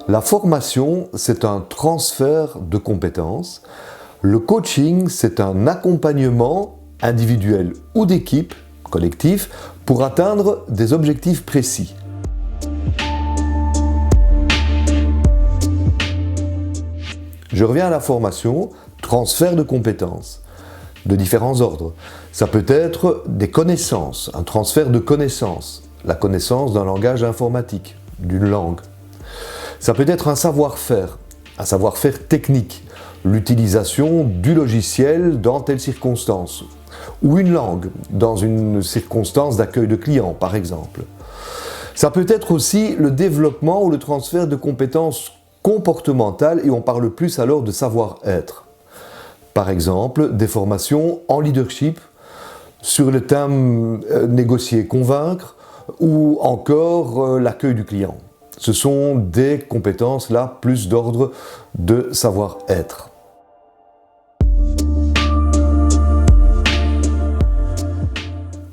La formation, c'est un transfert de compétences. Le coaching, c'est un accompagnement individuel ou d'équipe, collectif, pour atteindre des objectifs précis. Je reviens à la formation, transfert de compétences, de différents ordres. Ça peut être des connaissances, un transfert de connaissances, la connaissance d'un langage informatique, d'une langue. Ça peut être un savoir-faire technique, l'utilisation du logiciel dans telle circonstance, ou une langue, dans une circonstance d'accueil de clients, par exemple. Ça peut être aussi le développement ou le transfert de compétences comportementales, et on parle plus alors de savoir-être. Par exemple, des formations en leadership, sur le thème négocier, convaincre, ou encore l'accueil du client. Ce sont des compétences là plus d'ordre de savoir-être.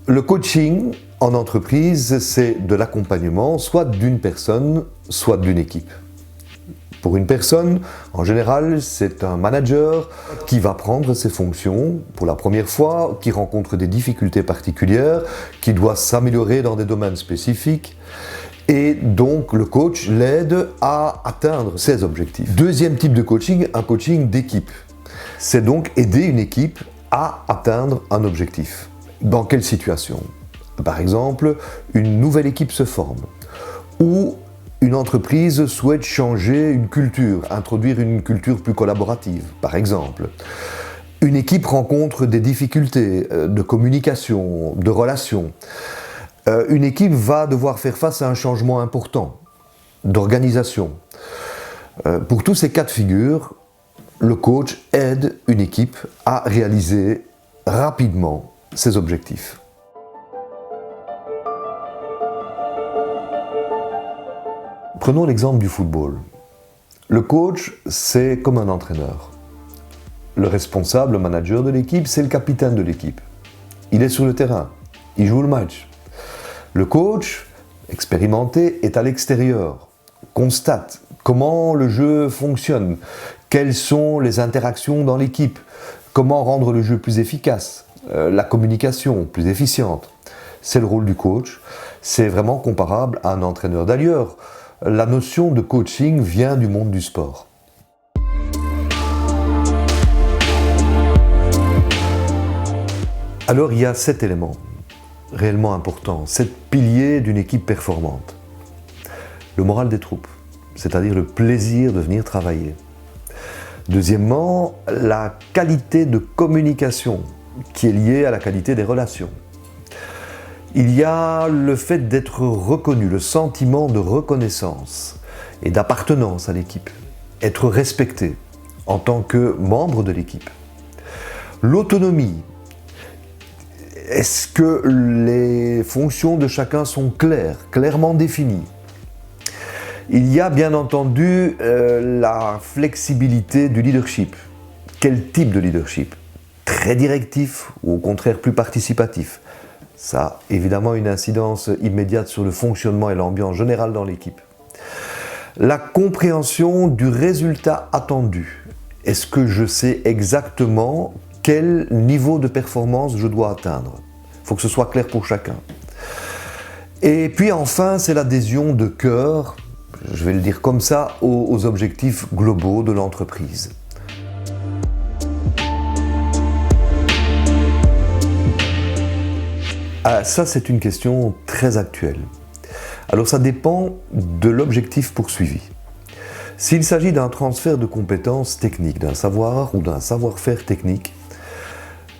Le coaching en entreprise, c'est de l'accompagnement soit d'une personne, soit d'une équipe. Pour une personne, en général, c'est un manager qui va prendre ses fonctions pour la première fois, qui rencontre des difficultés particulières, qui doit s'améliorer dans des domaines spécifiques. Et donc, le coach l'aide à atteindre ses objectifs. Deuxième type de coaching, un coaching d'équipe. C'est donc aider une équipe à atteindre un objectif. Dans quelle situation ? Par exemple, une nouvelle équipe se forme, ou une entreprise souhaite changer une culture, introduire une culture plus collaborative, par exemple. Une équipe rencontre des difficultés de communication, de relations. Une équipe va devoir faire face à un changement important d'organisation. Pour tous ces cas de figure, le coach aide une équipe à réaliser rapidement ses objectifs. Prenons l'exemple du football. Le coach, c'est comme un entraîneur. Le responsable, le manager de l'équipe, c'est le capitaine de l'équipe. Il est sur le terrain, il joue le match. Le coach, expérimenté, est à l'extérieur, constate comment le jeu fonctionne, quelles sont les interactions dans l'équipe, comment rendre le jeu plus efficace, la communication plus efficiente. C'est le rôle du coach, c'est vraiment comparable à un entraîneur. D'ailleurs, la notion de coaching vient du monde du sport. Alors il y a 7 éléments réellement importants, 7 piliers d'une équipe performante. Le moral des troupes, c'est-à-dire le plaisir de venir travailler. Deuxièmement, la qualité de communication qui est liée à la qualité des relations. Il y a le fait d'être reconnu, le sentiment de reconnaissance et d'appartenance à l'équipe, être respecté en tant que membre de l'équipe. L'autonomie, est-ce que les fonctions de chacun sont claires, clairement définies ? Il y a bien entendu la flexibilité du leadership. Quel type de leadership ? Très directif ou au contraire plus participatif ? Ça a évidemment une incidence immédiate sur le fonctionnement et l'ambiance générale dans l'équipe. La compréhension du résultat attendu. Est-ce que je sais exactement quel niveau de performance je dois atteindre ? Il faut que ce soit clair pour chacun. Et puis enfin, c'est l'adhésion de cœur, je vais le dire comme ça, aux objectifs globaux de l'entreprise. Ah, ça, c'est une question très actuelle. Alors, ça dépend de l'objectif poursuivi. S'il s'agit d'un transfert de compétences techniques, d'un savoir ou d'un savoir-faire technique,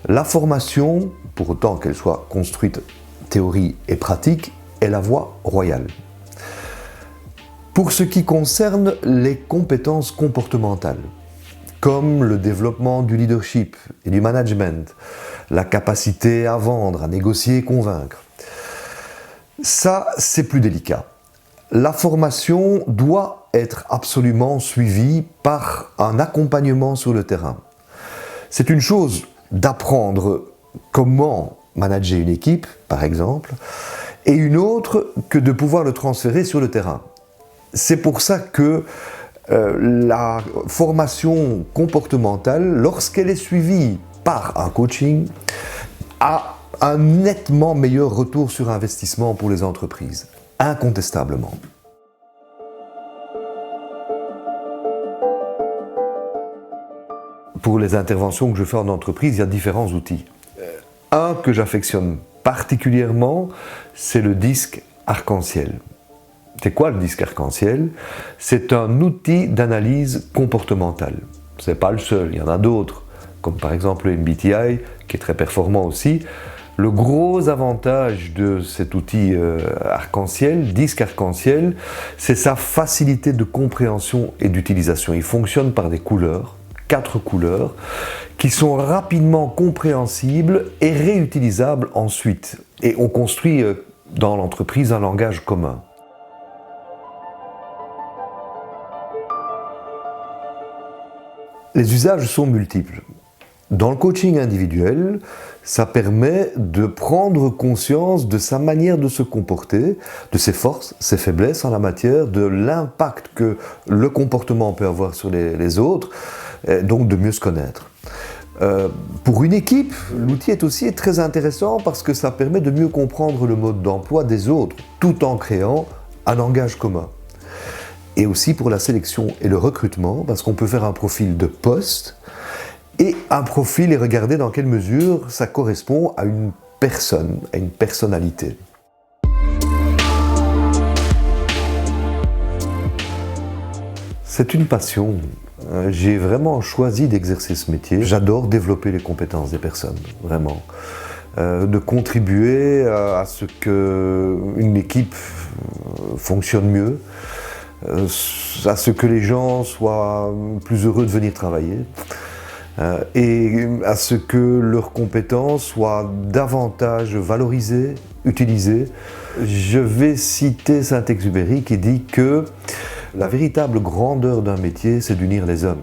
la formation, pour autant qu'elle soit construite théorie et pratique, est la voie royale. Pour ce qui concerne les compétences comportementales, comme le développement du leadership et du management, la capacité à vendre, à négocier et convaincre. Ça, c'est plus délicat. La formation doit être absolument suivie par un accompagnement sur le terrain. C'est une chose d'apprendre comment manager une équipe, par exemple, et une autre que de pouvoir le transférer sur le terrain. C'est pour ça que la formation comportementale, lorsqu'elle est suivie par un coaching, a un nettement meilleur retour sur investissement pour les entreprises, incontestablement. Pour les interventions que je fais en entreprise, il y a différents outils. Un que j'affectionne particulièrement, c'est le disque arc-en-ciel. C'est quoi le disque arc-en-ciel? C'est un outil d'analyse comportementale. Ce n'est pas le seul, il y en a d'autres, comme par exemple le MBTI, qui est très performant aussi. Le gros avantage de cet outil arc-en-ciel, disque arc-en-ciel, c'est sa facilité de compréhension et d'utilisation. Il fonctionne par des couleurs, 4 couleurs, qui sont rapidement compréhensibles et réutilisables ensuite. Et on construit dans l'entreprise un langage commun. Les usages sont multiples. Dans le coaching individuel, ça permet de prendre conscience de sa manière de se comporter, de ses forces, ses faiblesses en la matière, de l'impact que le comportement peut avoir sur les autres, donc de mieux se connaître. Pour une équipe, l'outil est aussi très intéressant parce que ça permet de mieux comprendre le mode d'emploi des autres, tout en créant un langage commun. Et aussi pour la sélection et le recrutement, parce qu'on peut faire un profil de poste et un profil et regarder dans quelle mesure ça correspond à une personne, à une personnalité. C'est une passion. J'ai vraiment choisi d'exercer ce métier. J'adore développer les compétences des personnes, vraiment. De contribuer à ce qu'une équipe fonctionne mieux, à ce que les gens soient plus heureux de venir travailler et à ce que leurs compétences soient davantage valorisées, utilisées. Je vais citer Saint-Exupéry qui dit que la véritable grandeur d'un métier, c'est d'unir les hommes.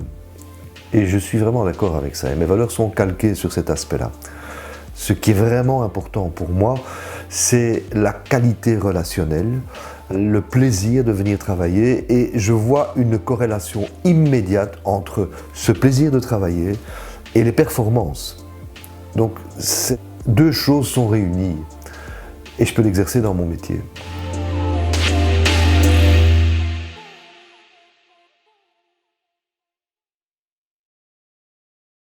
Et je suis vraiment d'accord avec ça. Et mes valeurs sont calquées sur cet aspect-là. Ce qui est vraiment important pour moi, c'est la qualité relationnelle, le plaisir de venir travailler. Et je vois une corrélation immédiate entre ce plaisir de travailler et les performances. Donc, ces deux choses sont réunies. Et je peux l'exercer dans mon métier.